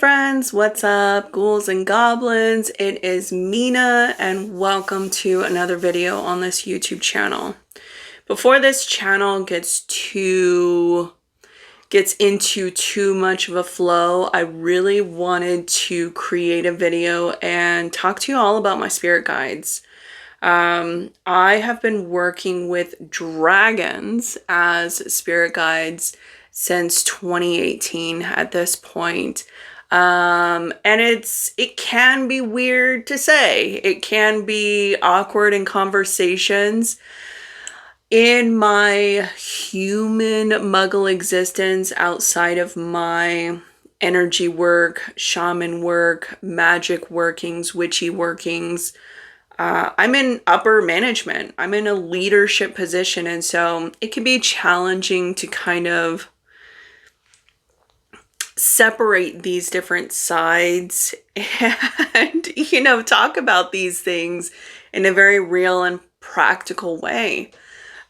friends, what's up, ghouls and goblins? It is Mina and welcome to another video on this YouTube channel. Before this channel gets into too much of a flow, I really wanted to create a video and talk to you all about my spirit guides. I have been working with dragons as spirit guides since 2018 at this point. And it can be weird to say. It can be awkward in conversations. In my human muggle existence outside of my energy work, shaman work, magic workings, witchy workings, I'm in upper management. I'm in a leadership position, and so it can be challenging to kind of separate these different sides and, talk about these things in a very real and practical way.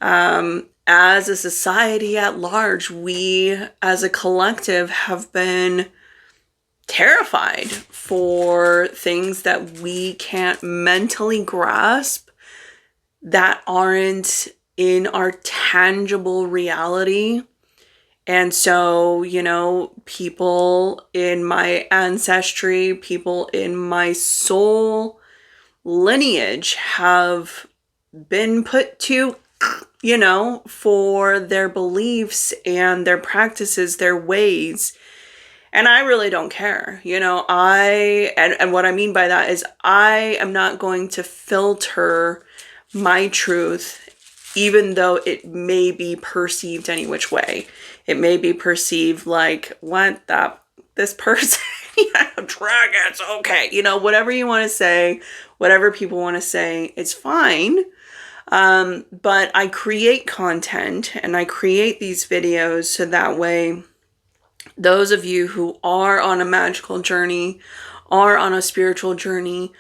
As a society at large, we as a collective have been terrified for things that we can't mentally grasp, that aren't in our tangible reality. And so, people in my ancestry, people in my soul lineage have been put to, for their beliefs and their practices, their ways. And I really don't care. And what I mean by that is I am not going to filter my truth, even though it may be perceived any which way. It may be perceived like, this person, dragons, okay. Whatever you want to say, whatever people want to say, it's fine. But I create content and I create these videos so that way those of you who are on a magical journey, are on a spiritual journey,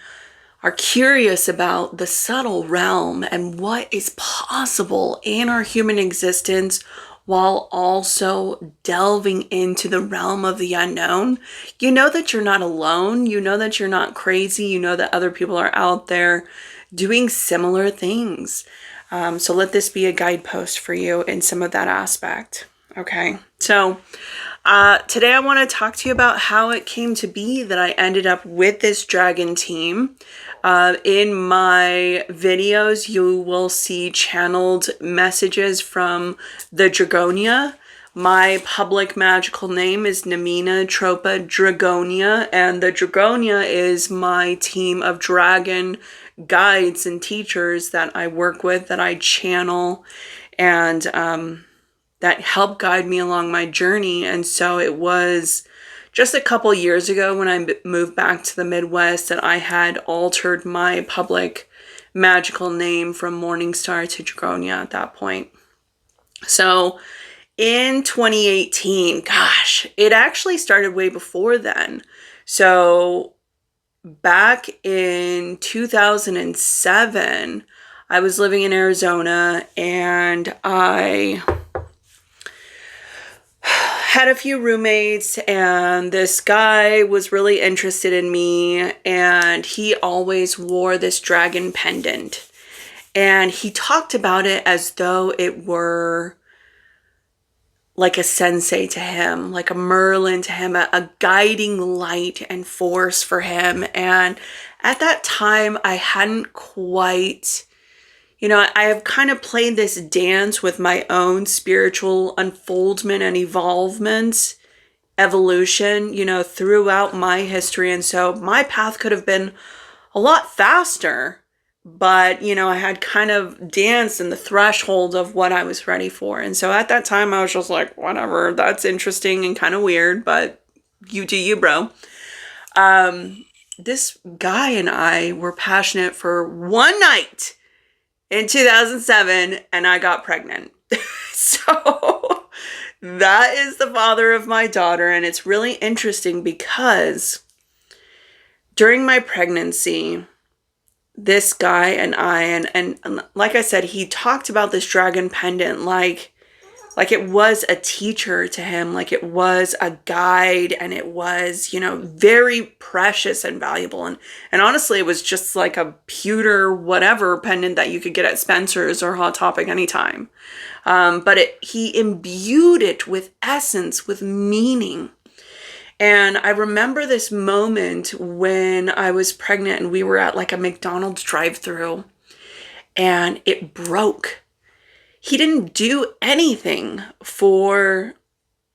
are curious about the subtle realm and what is possible in our human existence while also delving into the realm of the unknown. You know that you're not alone. You know that you're not crazy. You know that other people are out there doing similar things. So let this be a guidepost for you in some of that aspect. Okay. So today I want to talk to you about how it came to be that I ended up with this dragon team. In my videos, you will see channeled messages from the Dragonia. My public magical name is Nemina Tropa Dragonia, and the Dragonia is my team of dragon guides and teachers that I work with, that I channel, and that help guide me along my journey. And so it was just a couple years ago when I moved back to the Midwest that I had altered my public magical name from Morningstar to Dragonia at that point. So in 2018, gosh, it actually started way before then. So back in 2007, I was living in Arizona and I had a few roommates, and this guy was really interested in me, and he always wore this dragon pendant, and he talked about it as though it were like a sensei to him, like a Merlin to him, a guiding light and force for him. And at that time, I hadn't quite, I have kind of played this dance with my own spiritual unfoldment and evolution, throughout my history. And so my path could have been a lot faster, but, I had kind of danced in the threshold of what I was ready for. And so at that time, I was just like, whatever, that's interesting and kind of weird, but you do you, bro. This guy and I were passionate for one night in 2007, and I got pregnant. So that is the father of my daughter. And it's really interesting because during my pregnancy, this guy and I, and like I said, he talked about this dragon pendant like Like it was a teacher to him, like it was a guide, and it was, you know, very precious and valuable. And honestly, it was just like a pewter whatever pendant that you could get at Spencer's or Hot Topic anytime. But he imbued it with essence, with meaning. And I remember this moment when I was pregnant and we were at like a McDonald's drive-thru and it broke. He didn't do anything for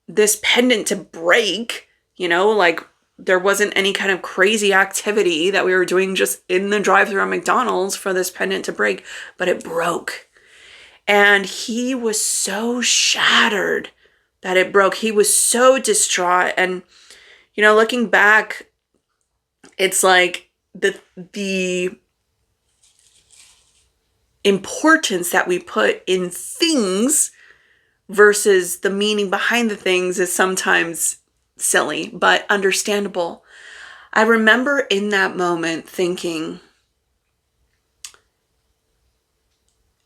this pendant to break, you know, like there wasn't any kind of crazy activity that we were doing just in the drive-thru at McDonald's for this pendant to break, but it broke. And he was so shattered that it broke. He was so distraught. And, you know, looking back, it's like the importance that we put in things versus the meaning behind the things is sometimes silly, but understandable. I remember in that moment thinking,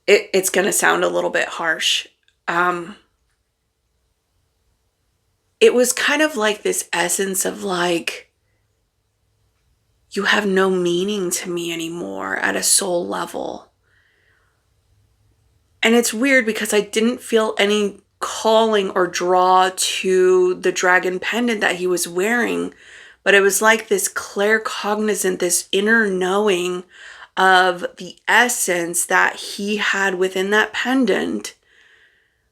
it's going to sound a little bit harsh. It was kind of like this essence of like, you have no meaning to me anymore at a soul level. And it's weird because I didn't feel any calling or draw to the dragon pendant that he was wearing, but it was like this claircognizant, this inner knowing of the essence that he had within that pendant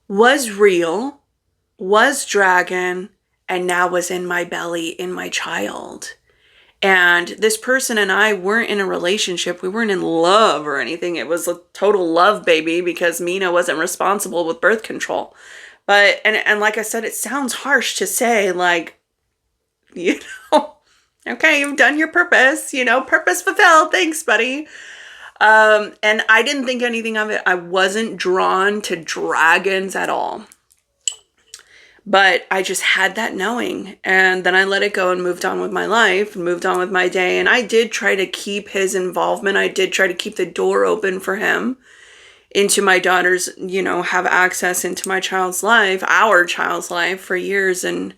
was real, was dragon, and now was in my belly, in my child. And this person and I weren't in a relationship. We weren't in love or anything. It was a total love baby because Mina wasn't responsible with birth control. But, and like I said, it sounds harsh to say, like, you know, okay, you've done your purpose, you know, purpose fulfilled. Thanks, buddy. And I didn't think anything of it. I wasn't drawn to dragons at all. But I just had that knowing, and then I let it go and moved on with my life, moved on with my day. And I did try to keep his involvement. I did try to keep the door open for him into my daughter's, you know, have access into my child's life, our child's life for years. And,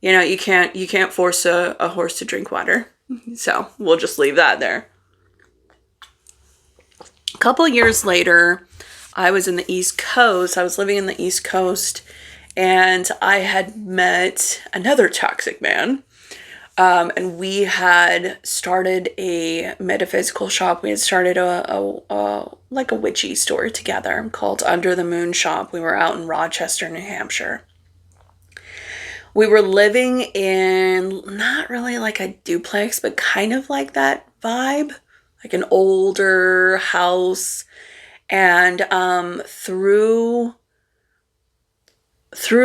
you know, you can't force a horse to drink water. So we'll just leave that there. A couple years later, I was in the East Coast. I was living in the East Coast. And I had met another toxic man, and we had started a metaphysical shop. We had started a witchy store together called Under the Moon Shop. We were out in Rochester, New Hampshire. We were living in not really like a duplex, but kind of like that vibe, like an older house. And through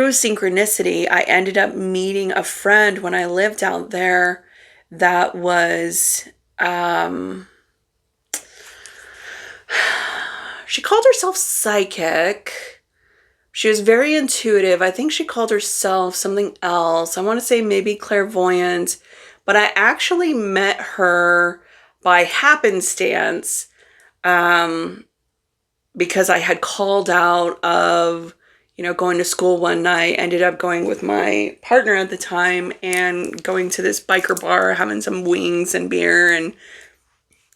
synchronicity, I ended up meeting a friend when I lived out there that was, she called herself psychic. She was very intuitive. I think she called herself something else. I want to say maybe clairvoyant, but I actually met her by happenstance, because I had called out of, you know, going to school one night, ended up going with my partner at the time and going to this biker bar, having some wings and beer. And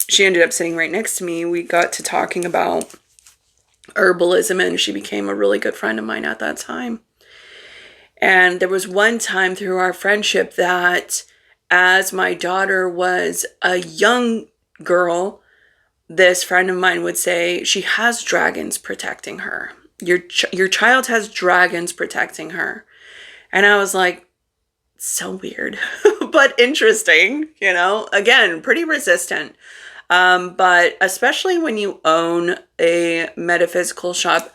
she ended up sitting right next to me. We got to talking about herbalism and she became a really good friend of mine at that time. And there was one time through our friendship that as my daughter was a young girl, this friend of mine would say, she has dragons protecting her. Your child has dragons protecting her. And I was like, so weird, but interesting, you know, again, pretty resistant. But especially when you own a metaphysical shop,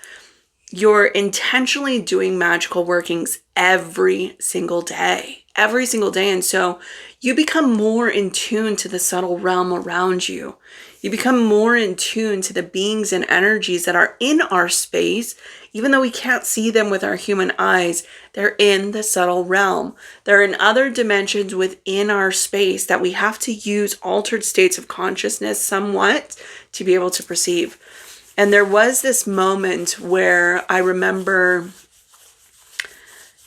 you're intentionally doing magical workings every single day. And so you become more in tune to the subtle realm around you. You become more in tune to the beings and energies that are in our space. Even though we can't see them with our human eyes, they're in the subtle realm. They're in other dimensions within our space that we have to use altered states of consciousness somewhat to be able to perceive. And there was this moment where I remember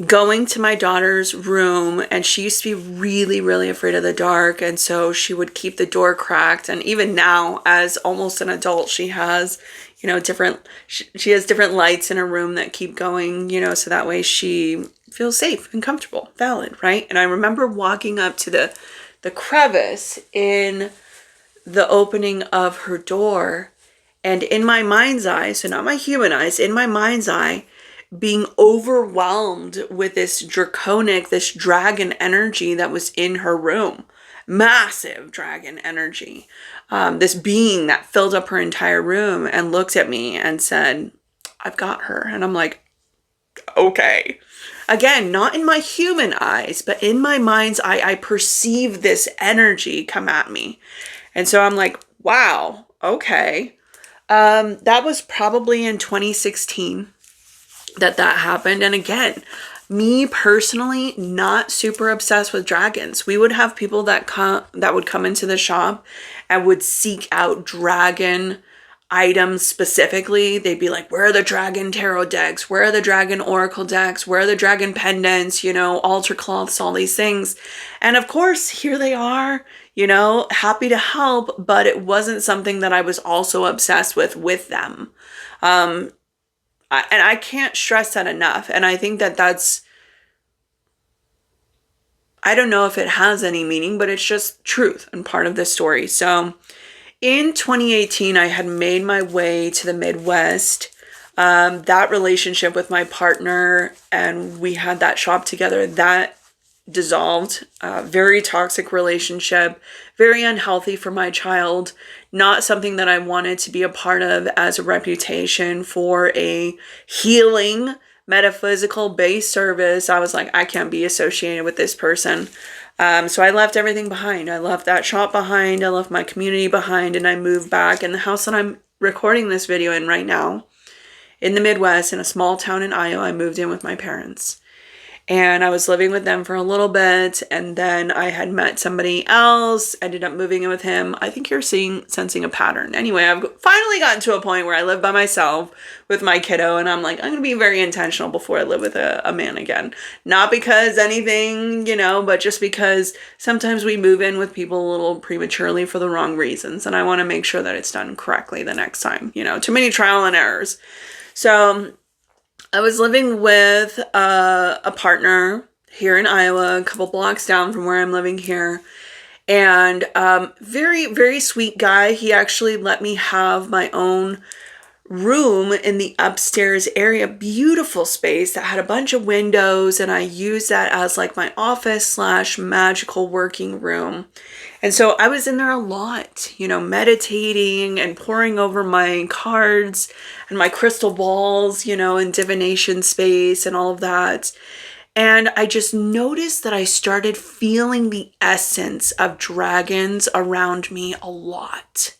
going to my daughter's room, and she used to be really, really afraid of the dark. And so she would keep the door cracked. And even now, as almost an adult, she has, she has different lights in her room that keep going, so that way she feels safe and comfortable, valid, right? And I remember walking up to the crevice in the opening of her door, and in my mind's eye, so not my human eyes, in my mind's eye, being overwhelmed with this dragon energy that was in her room. Massive dragon energy. This being that filled up her entire room and looked at me and said, I've got her. And I'm like, okay. Again, not in my human eyes, but in my mind's eye, I perceive this energy come at me. And so I'm like, wow, okay. That was probably in 2016 that happened. And again, me personally, not super obsessed with dragons. We would have people that would come into the shop and would seek out dragon items specifically. They'd be like, where are the dragon tarot decks? Where are the dragon oracle decks? Where are the dragon pendants? Altar cloths, all these things. And of course, here they are, happy to help, but it wasn't something that I was also obsessed with them. And I can't stress that enough. And I think that's, I don't know if it has any meaning, but it's just truth and part of this story. So in 2018, I had made my way to the Midwest. That relationship with my partner, and we had that shop together, that dissolved. Very toxic relationship, very unhealthy for my child. Not something that I wanted to be a part of as a reputation for a healing, metaphysical based service. I was like, I can't be associated with this person. So I left everything behind. I left that shop behind. I left my community behind, and I moved back. And the house that I'm recording this video in right now, in the Midwest, in a small town in Iowa, I moved in with my parents. And I was living with them for a little bit, and then I had met somebody else, ended up moving in with him. I think you're sensing a pattern. Anyway, I've finally gotten to a point where I live by myself with my kiddo, and I'm like, I'm going to be very intentional before I live with a man again. Not because anything, but just because sometimes we move in with people a little prematurely for the wrong reasons, and I want to make sure that it's done correctly the next time. Too many trial and errors. So I was living with a partner here in Iowa, a couple blocks down from where I'm living here. And very, very sweet guy. He actually let me have my own room in the upstairs area. Beautiful space that had a bunch of windows. And I used that as like my office / magical working room. And so I was in there a lot, meditating and poring over my cards and my crystal balls, in divination space and all of that. And I just noticed that I started feeling the essence of dragons around me a lot.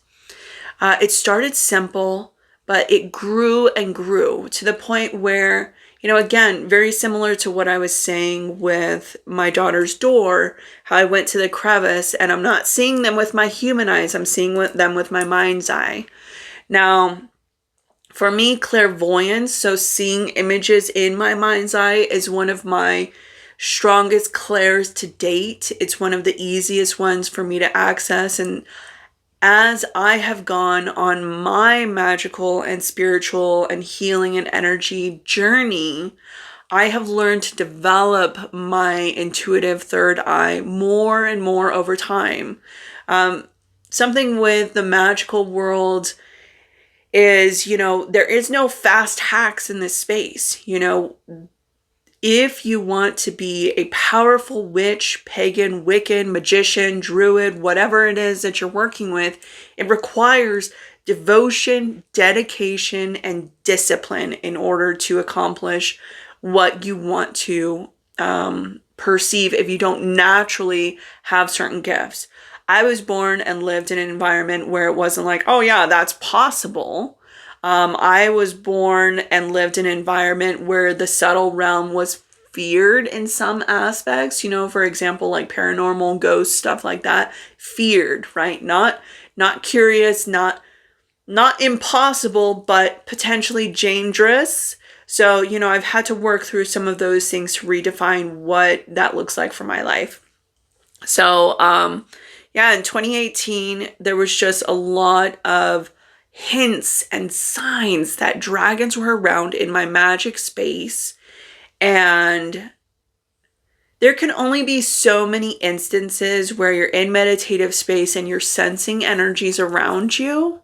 It started simple, but it grew and grew to the point where, again, very similar to what I was saying with my daughter's door, how I went to the crevice and I'm not seeing them with my human eyes, I'm seeing them with my mind's eye. Now, for me, clairvoyance, so seeing images in my mind's eye, is one of my strongest clairs to date. It's one of the easiest ones for me to access. And as I have gone on my magical and spiritual and healing and energy journey, I have learned to develop my intuitive third eye more and more over time. Something with the magical world is, there is no fast hacks in this space. If you want to be a powerful witch, pagan, Wiccan, magician, druid, whatever it is that you're working with, it requires devotion, dedication, and discipline in order to accomplish what you want to perceive if you don't naturally have certain gifts. I was born and lived in an environment where it wasn't like, oh yeah, that's possible. I was born and lived in an environment where the subtle realm was feared in some aspects, for example, like paranormal, ghosts, stuff like that, feared, right? Not curious, not not impossible, but potentially dangerous. So, I've had to work through some of those things to redefine what that looks like for my life. So, yeah, in 2018, there was just a lot of hints and signs that dragons were around in my magic space. And there can only be so many instances where you're in meditative space and you're sensing energies around you,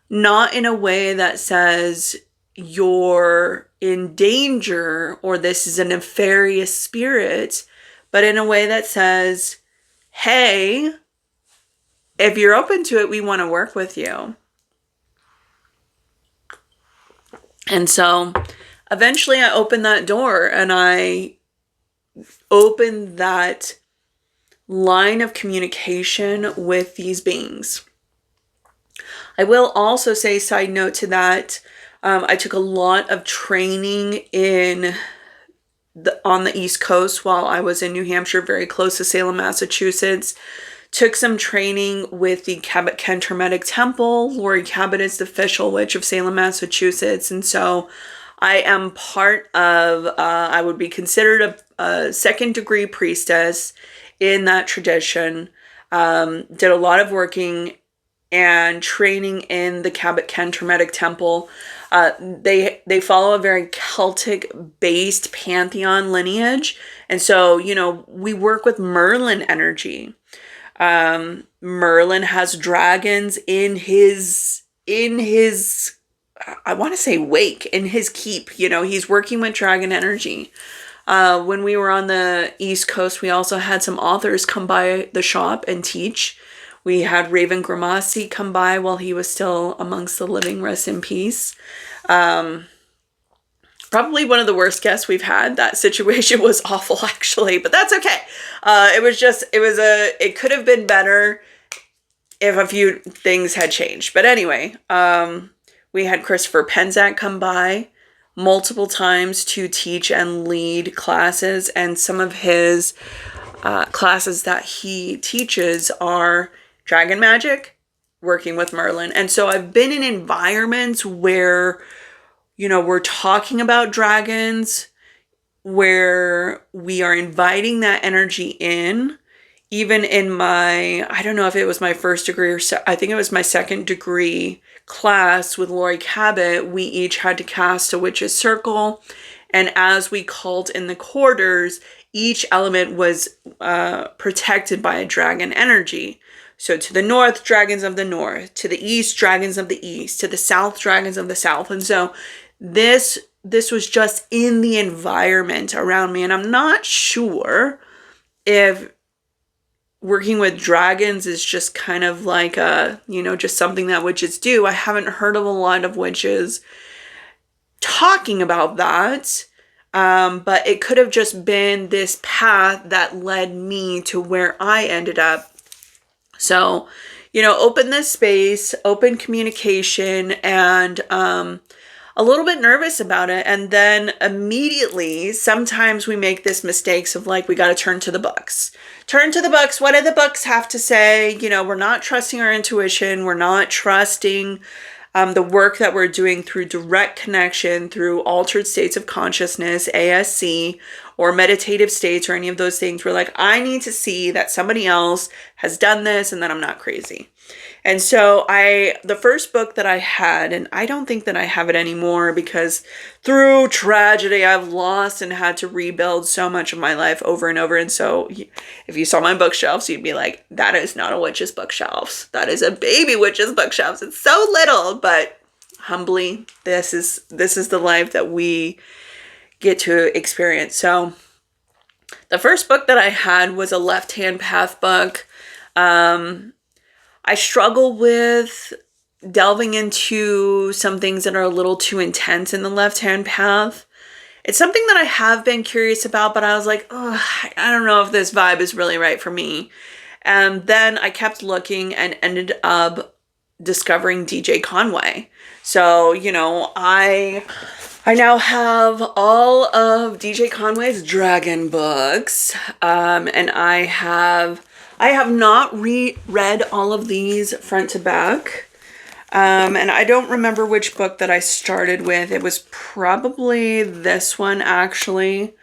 not in a way that says you're in danger or this is a nefarious spirit, but in a way that says, hey, if you're open to it, we want to work with you. And so eventually I opened that door and I opened that line of communication with these beings. I will also say, side note to that, I took a lot of training on the East Coast while I was in New Hampshire, very close to Salem, Massachusetts. Took some training with the Cabot-Kent Hermetic Temple. Lori Cabot is the official witch of Salem, Massachusetts. And so I am part of, I would be considered a second degree priestess in that tradition. Did a lot of working and training in the Cabot-Kent Hermetic Temple. They follow a very Celtic-based pantheon lineage. And so, we work with Merlin energy. Merlin has dragons in his I want to say wake, in his keep. He's working with dragon energy. When we were on the East Coast, we also had some authors come by the shop and teach. We had Raven Grimassi come by while he was still amongst the living, rest in peace. Probably one of the worst guests we've had. That situation was awful, actually, but that's okay. It could have been better if a few things had changed. But anyway, we had Christopher Penzak come by multiple times to teach and lead classes, and some of his classes that he teaches are dragon magic, working with Merlin. And so I've been in environments where, we're talking about dragons, where we are inviting that energy in. Even in I don't know if it was my first degree or I think it was my second degree class with Lori Cabot, we each had to cast a witch's circle. And as we called in the quarters, each element was protected by a dragon energy. So to the north, dragons of the north. To the east, dragons of the east. To the south, dragons of the south. And so this was just in the environment around me. And I'm not sure if working with dragons is just kind of like just something that witches do. I haven't heard of a lot of witches talking about that. But it could have just been this path that led me to where I ended up. So, open this space, open communication, and a little bit nervous about it. And then immediately, sometimes we make this mistakes of we got to turn to the books. Turn to the books. What do the books have to say? We're not trusting our intuition. We're not trusting the work that we're doing through direct connection, through altered states of consciousness, ASC, or meditative states, or any of those things. We're I need to see that somebody else has done this and that I'm not crazy. And so the first book that I had, and I don't think that I have it anymore because through tragedy, I've lost and had to rebuild so much of my life over and over. And so if you saw my bookshelves, you'd be like, that is not a witch's bookshelves. That is a baby witch's bookshelves. It's so little, but humbly, this is the life that we get to experience. So the first book that I had was a left-hand path book. I struggle with delving into some things that are a little too intense in the left-hand path. It's something that I have been curious about, but I was I don't know if this vibe is really right for me. And then I kept looking and ended up discovering DJ Conway. So, I now have all of DJ Conway's dragon books, and I have not reread all of these front to back. And I don't remember which book that I started with. It was probably this one, actually.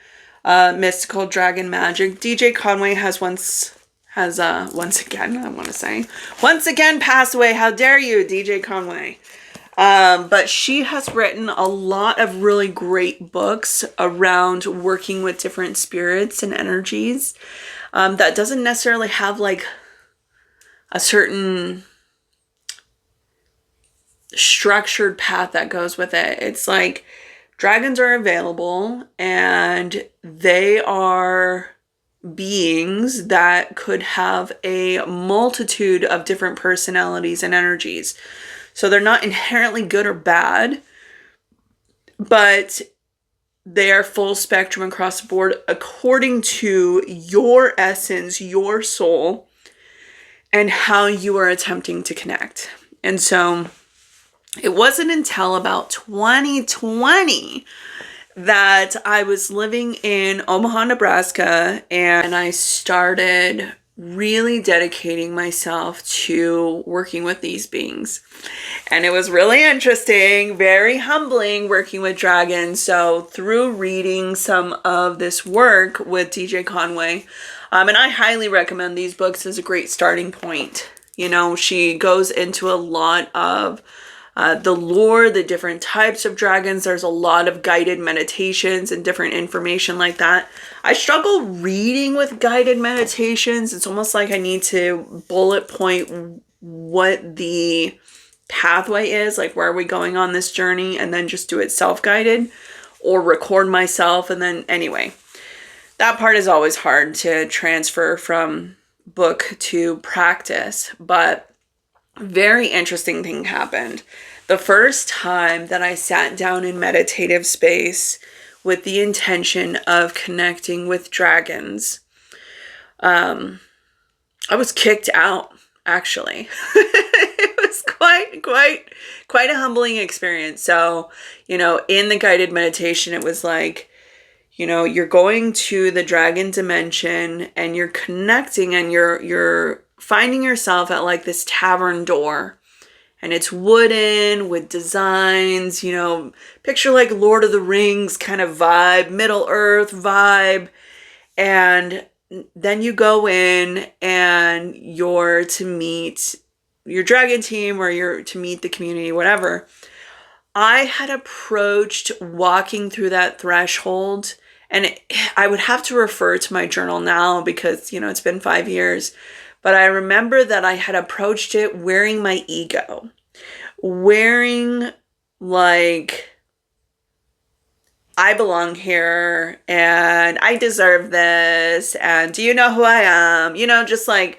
Mystical Dragon Magic. DJ Conway once again, I want to say, once again passed away. How dare you, DJ Conway? But she has written a lot of really great books around working with different spirits and energies. That doesn't necessarily have like a certain structured path that goes with it. It's like dragons are available and they are beings that could have a multitude of different personalities and energies. So they're not inherently good or bad, but they are full spectrum across the board according to your essence, your soul, and how you are attempting to connect. And so it wasn't until about 2020 that I was living in Omaha, Nebraska, and I started really dedicating myself to working with these beings. And it was really interesting, very humbling working with dragons. So through reading some of this work with DJ Conway, and I highly recommend these books as a great starting point. You know, she goes into a lot of the lore, the different types of dragons. There's a lot of guided meditations and different information like that. I struggle reading with guided meditations. It's almost like I need to bullet point what the pathway is, like where are we going on this journey, and then just do it self-guided or record myself. And then anyway, that part is always hard to transfer from book to practice, but very interesting thing happened. The first time that I sat down in meditative space with the intention of connecting with dragons, I was kicked out, actually. It was quite a humbling experience. So, you know, in the guided meditation, it was like, you know, you're going to the dragon dimension and you're connecting and you're finding yourself at like this tavern door, and it's wooden with designs, you know, picture like Lord of the Rings kind of vibe, Middle Earth vibe. And then you go in and you're to meet your dragon team, or you're to meet the community, whatever. I had approached walking through that threshold, and I would have to refer to my journal now because, you know, it's been 5 years. But I remember that I had approached it wearing my ego, wearing like, I belong here and I deserve this. And do you know who I am? You know, just like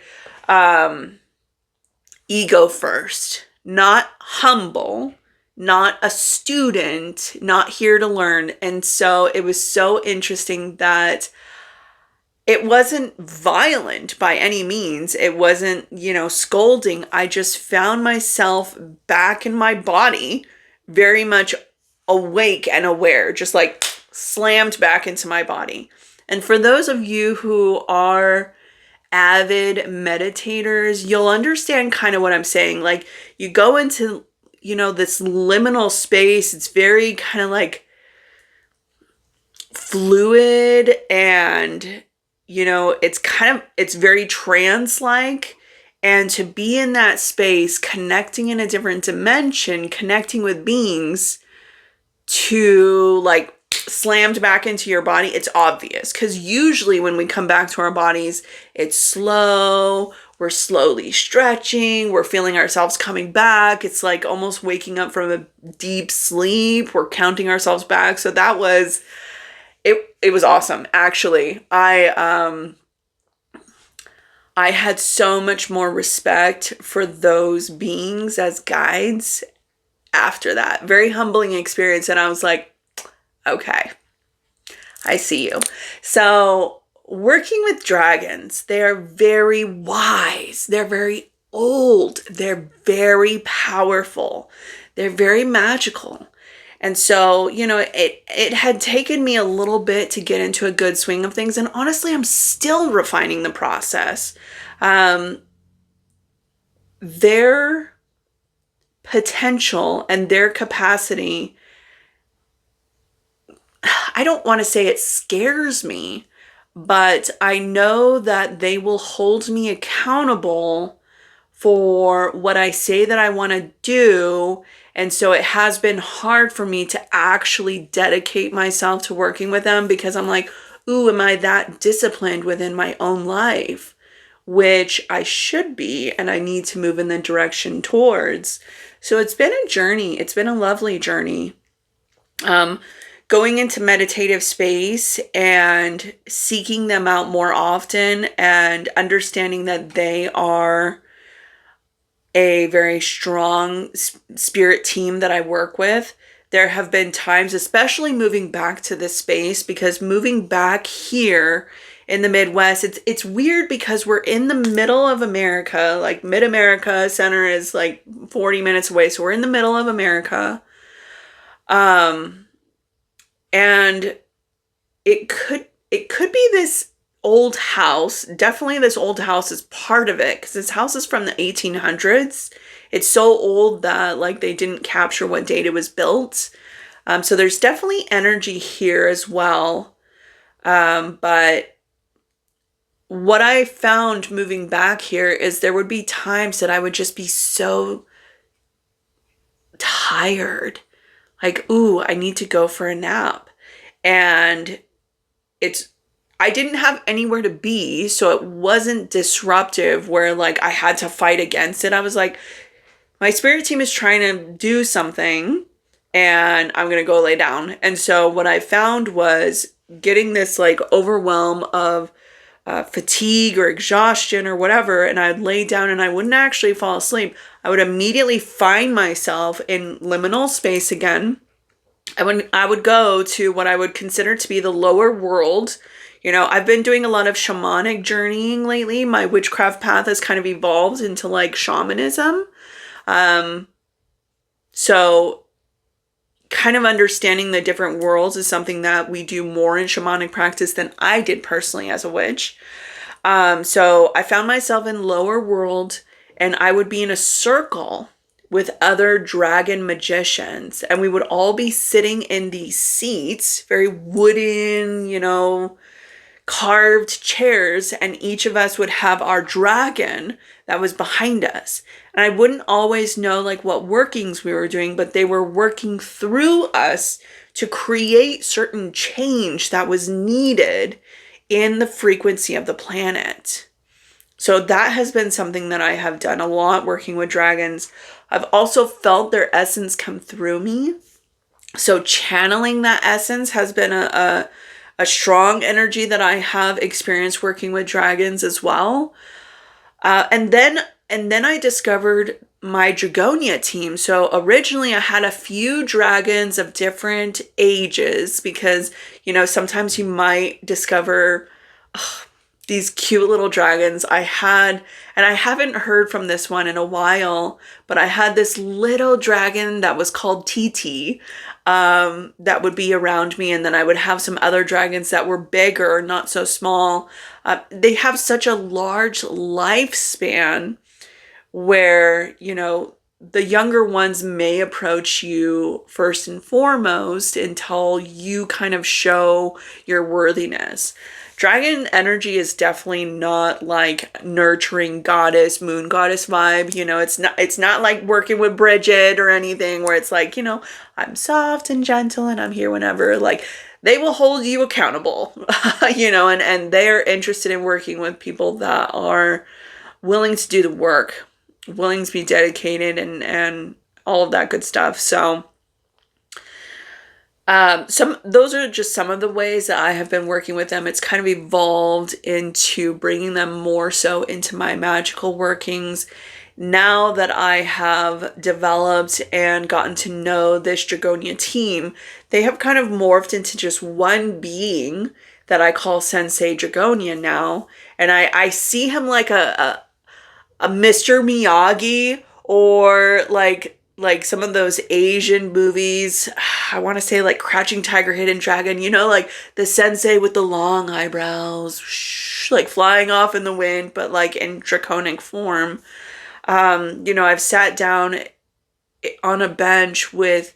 ego first, not humble, not a student, not here to learn. And so it was so interesting that it wasn't violent by any means. It wasn't, you know, scolding. I just found myself back in my body, very much awake and aware, just like slammed back into my body. And for those of you who are avid meditators, you'll understand kind of what I'm saying. Like you go into, you know, this liminal space. It's very kind of like fluid, and you know, it's very trance-like. And to be in that space, connecting in a different dimension, connecting with beings, to like slammed back into your body, it's obvious. Because usually when we come back to our bodies, it's slow, we're slowly stretching, we're feeling ourselves coming back. It's like almost waking up from a deep sleep. We're counting ourselves back. So that was... It was awesome, actually. I had so much more respect for those beings as guides after that. Very humbling experience. And I was like, okay, I see you. So working with dragons, they are very wise. They're very old. They're very powerful. They're very magical. And so, you know, it had taken me a little bit to get into a good swing of things. And honestly, I'm still refining the process. Their potential and their capacity, I don't want to say it scares me, but I know that they will hold me accountable for what I say that I want to do. And so it has been hard for me to actually dedicate myself to working with them because I'm like, ooh, am I that disciplined within my own life? Which I should be, and I need to move in the direction towards. So it's been a journey. It's been a lovely journey. Going into meditative space and seeking them out more often and understanding that they are a very strong spirit team that I work with. There have been times, especially moving back to this space, because moving back here in the Midwest, it's weird because we're in the middle of America, like Mid-America Center is like 40 minutes away. So we're in the middle of America. And it could be this old house. Definitely this old house is part of it because this house is from the 1800s. It's so old that like they didn't capture what date it was built. So there's definitely energy here as well. But what I found moving back here is there would be times that I would just be so tired. Like, ooh, I need to go for a nap. And I didn't have anywhere to be, so it wasn't disruptive where like I had to fight against it. I was like, my spirit team is trying to do something and I'm going to go lay down. And so what I found was getting this like overwhelm of fatigue or exhaustion or whatever, and I'd lay down and I wouldn't actually fall asleep. I would immediately find myself in liminal space again. I would go to what I would consider to be the lower world. You know, I've been doing a lot of shamanic journeying lately. My witchcraft path has kind of evolved into like shamanism. So kind of understanding the different worlds is something that we do more in shamanic practice than I did personally as a witch. So I found myself in lower world and I would be in a circle with other dragon magicians, and we would all be sitting in these seats, very wooden, you know, carved chairs, and each of us would have our dragon that was behind us. And I wouldn't always know like what workings we were doing, but they were working through us to create certain change that was needed in the frequency of the planet. So that has been something that I have done a lot working with dragons. I've also felt their essence come through me. So channeling that essence has been a strong energy that I have experienced working with dragons as well. And then I discovered my Dragonia team. So originally I had a few dragons of different ages because, you know, sometimes you might discover these cute little dragons. I haven't heard from this one in a while, but I had this little dragon that was called TT that would be around me. And then I would have some other dragons that were bigger, not so small. They have such a large lifespan where, you know, the younger ones may approach you first and foremost until you kind of show your worthiness. Dragon energy is definitely not like nurturing goddess, moon goddess vibe. You know, it's not like working with Bridget or anything where it's like, you know, I'm soft and gentle and I'm here whenever. Like they will hold you accountable, you know, and they're interested in working with people that are willing to do the work, willing to be dedicated and all of that good stuff. So those are just some of the ways that I have been working with them. It's kind of evolved into bringing them more so into my magical workings. Now that I have developed and gotten to know this Dragonia team, they have kind of morphed into just one being that I call Sensei Dragonia now. And I see him like a Mr. Miyagi or like some of those Asian movies. I want to say like Crouching Tiger, Hidden Dragon, you know, like the sensei with the long eyebrows, like flying off in the wind, but like in draconic form. You know, I've sat down on a bench with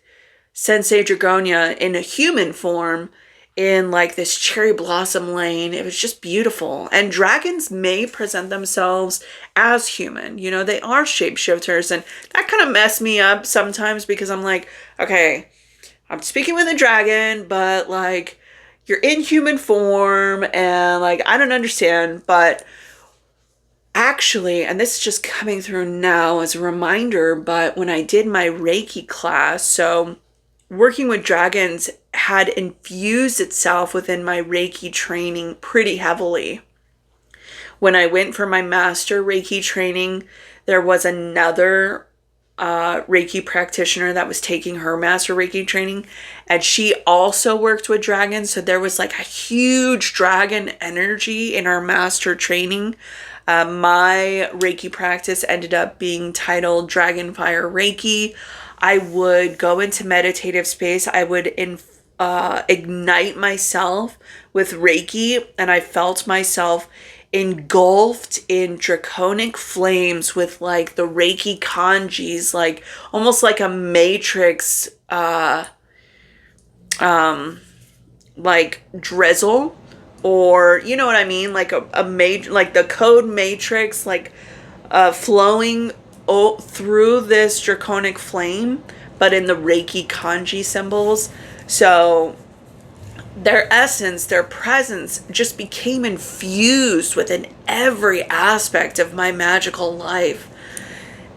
Sensei Dragonia in a human form in like this cherry blossom lane. It was just beautiful. And dragons may present themselves as human. You know, they are shapeshifters, and that kind of messed me up sometimes because I'm like, okay, I'm speaking with a dragon, but like you're in human form and like I don't understand. But actually, and this is just coming through now as a reminder, but when I did my Reiki class, so working with dragons had infused itself within my Reiki training pretty heavily. When I went for my master Reiki training, there was another Reiki practitioner that was taking her master Reiki training, and she also worked with dragons. So there was like a huge dragon energy in our master training. My Reiki practice ended up being titled Dragonfire Reiki. I would go into meditative space. I would ignite myself with Reiki, and I felt myself engulfed in draconic flames with like the Reiki kanjis, like almost like a matrix, like drizzle, or you know what I mean, like like the code matrix, like flowing through this draconic flame, but in the Reiki kanji symbols. So their essence, their presence just became infused within every aspect of my magical life.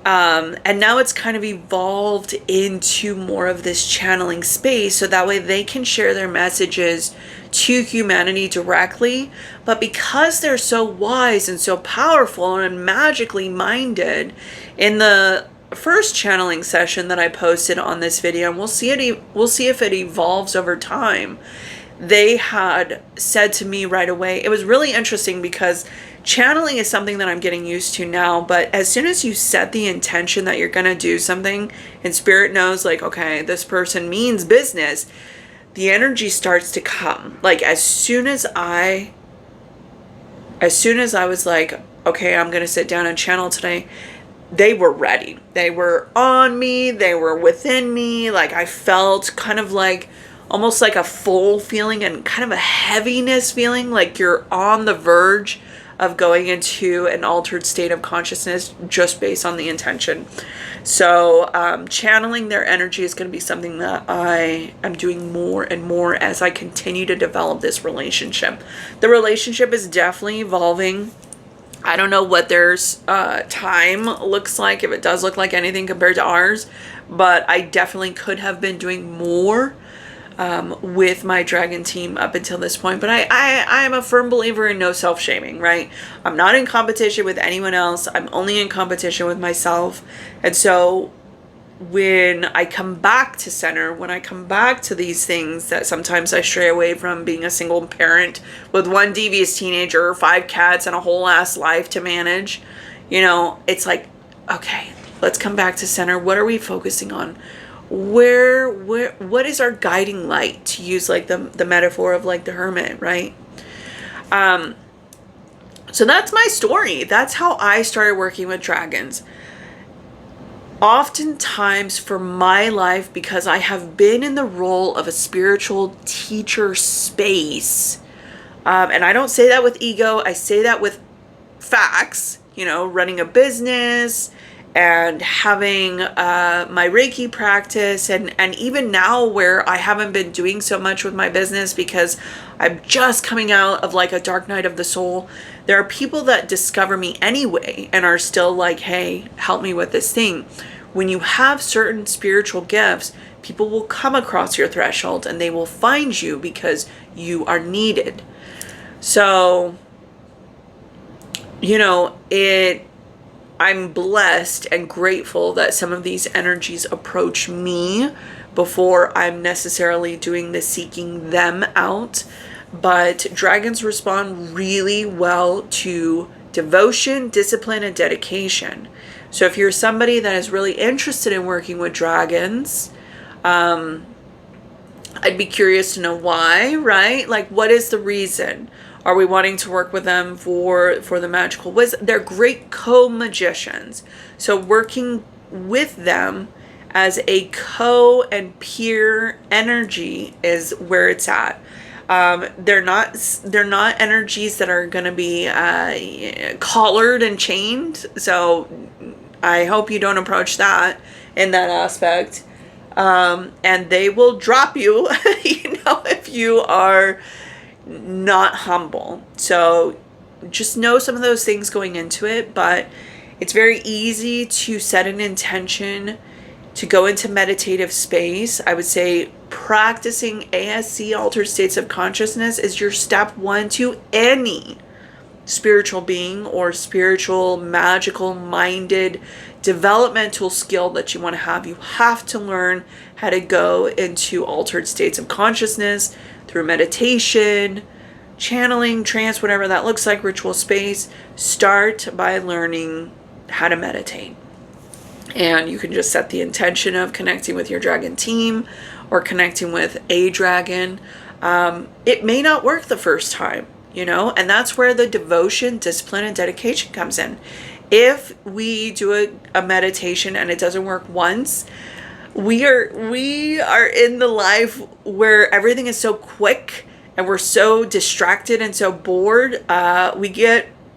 And now it's kind of evolved into more of this channeling space, so that way they can share their messages to humanity directly. But because they're so wise and so powerful and magically minded, in the first channeling session that I posted on this video, and we'll see if it evolves over time, they had said to me right away, it was really interesting because channeling is something that I'm getting used to now, but as soon as you set the intention that you're going to do something and spirit knows like, okay, this person means business, the energy starts to come. Like as soon as I was like, okay, I'm going to sit down and channel today, they were ready. They were on me. They were within me. Like I felt kind of like almost like a full feeling and kind of a heaviness feeling, like you're on the verge of going into an altered state of consciousness just based on the intention. So channeling their energy is going to be something that I am doing more and more as I continue to develop this relationship. The relationship is definitely evolving. I don't know what their time looks like, if it does look like anything compared to ours, but I definitely could have been doing more with my dragon team up until this point. But I am a firm believer in no self-shaming, right? I'm not in competition with anyone else. I'm only in competition with myself. And so when I come back to center, when I come back to these things that sometimes I stray away from, being a single parent with one devious teenager, 5 cats, and a whole ass life to manage, you know, it's like, okay, let's come back to center. What are we focusing on? What is our guiding light, to use like the metaphor of like the hermit, right? So that's my story. That's how I started working with dragons. Oftentimes for my life, because I have been in the role of a spiritual teacher space, and I don't say that with ego, I say that with facts, you know, running a business and having my Reiki practice, and even now where I haven't been doing so much with my business because I'm just coming out of like a dark night of the soul, there are people that discover me anyway and are still like, hey, help me with this thing. When you have certain spiritual gifts, people will come across your threshold and they will find you because you are needed. So, you know, I'm blessed and grateful that some of these energies approach me before I'm necessarily doing the seeking them out. But dragons respond really well to devotion, discipline, and dedication. So if you're somebody that is really interested in working with dragons, I'd be curious to know why, right? Like, what is the reason? Are we wanting to work with them for the magical wisdom? They're great co-magicians. So working with them as a co and peer energy is where it's at. They're not energies that are going to be collared and chained. So I hope you don't approach that in that aspect. And they will drop you, if you are not humble. So just know some of those things going into it, but it's very easy to set an intention to go into meditative space. I would say practicing ASC, altered states of consciousness, is your step one to any spiritual being or spiritual, magical minded developmental skill that you want to have. You have to learn how to go into altered states of consciousness through meditation, channeling, trance, whatever that looks like, ritual space. Start by learning how to meditate. And you can just set the intention of connecting with your dragon team or connecting with a dragon. It may not work the first time, and that's where the devotion, discipline, and dedication comes in. If we do a meditation and it doesn't work once, we are in the life where everything is so quick and we're so distracted and so bored.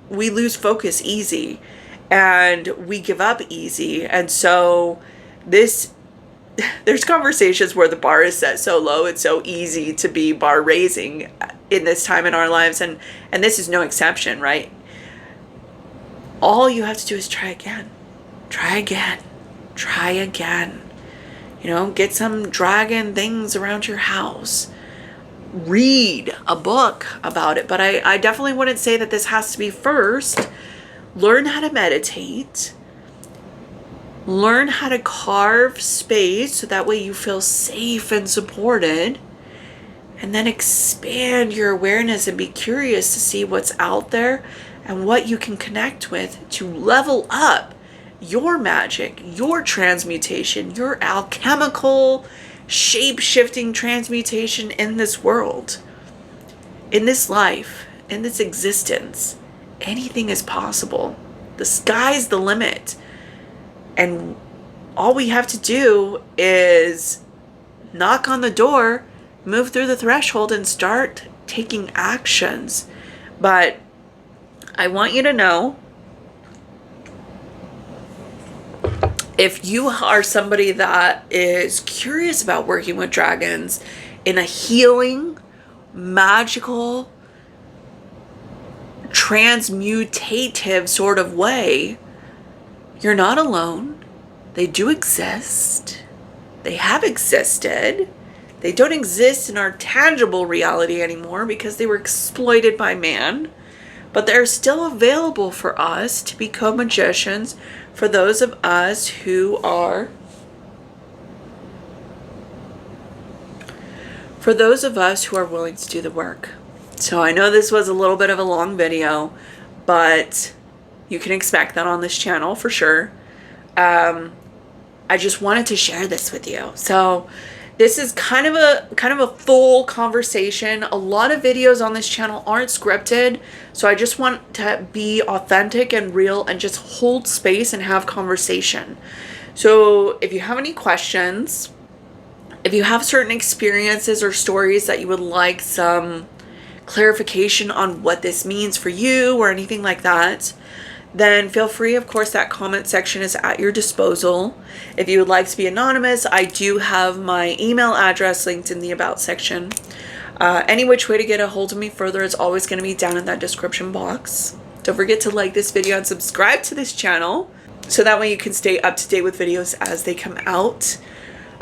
We lose focus easy. And we give up easy. And so there's conversations where the bar is set so low, it's so easy to be bar raising in this time in our lives. And this is no exception, right? All you have to do is try again. Try again. Try again. Get some dragon things around your house. Read a book about it. But I definitely wouldn't say that this has to be first. Learn how to meditate. Learn how to carve space so that way you feel safe and supported. And then expand your awareness and be curious to see what's out there and what you can connect with to level up your magic, your transmutation, your alchemical, shape-shifting transmutation in this world, in this life, in this existence. Anything is possible. The sky's the limit. And all we have to do is knock on the door, move through the threshold, and start taking actions. But I want you to know, if you are somebody that is curious about working with dragons in a healing, magical, transmutative sort of way, you're not alone. They do exist. They have existed. They don't exist in our tangible reality anymore because they were exploited by man. But they're still available for us to become magicians, for those of us who are willing to do the work. So I know this was a little bit of a long video, but you can expect that on this channel for sure. I just wanted to share this with you. So this is kind of a full conversation. A lot of videos on this channel aren't scripted, so I just want to be authentic and real and just hold space and have conversation. So if you have any questions, if you have certain experiences or stories that you would like some clarification on what this means for you or anything like that, then feel free. Of course, that comment section is at your disposal. If you would like to be anonymous, I do have my email address linked in the about section. Any which way to get a hold of me further is always going to be down in that description box. Don't forget to like this video and subscribe to this channel so that way you can stay up to date with videos as they come out.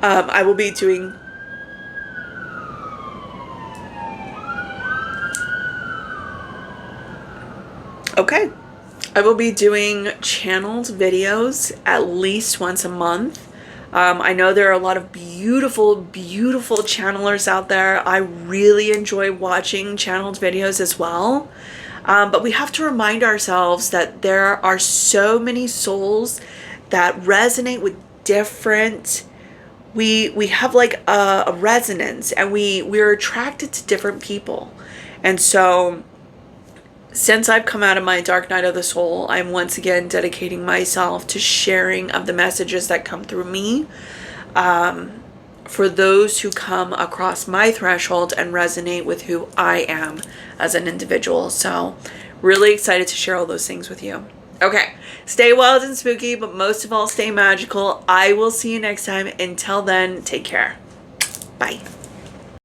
I will be doing I will be doing channeled videos at least once a month. I know there are a lot of beautiful, beautiful channelers out there. I really enjoy watching channeled videos as well. But we have to remind ourselves that there are so many souls that resonate with different, we have like a resonance, and we're attracted to different people. And so since I've come out of my dark night of the soul, I'm once again dedicating myself to sharing of the messages that come through me. for those who come across my threshold and resonate with who I am as an individual. So really excited to share all those things with you. Okay, stay wild and spooky, but most of all, stay magical. I will see you next time. Until then, take care. Bye.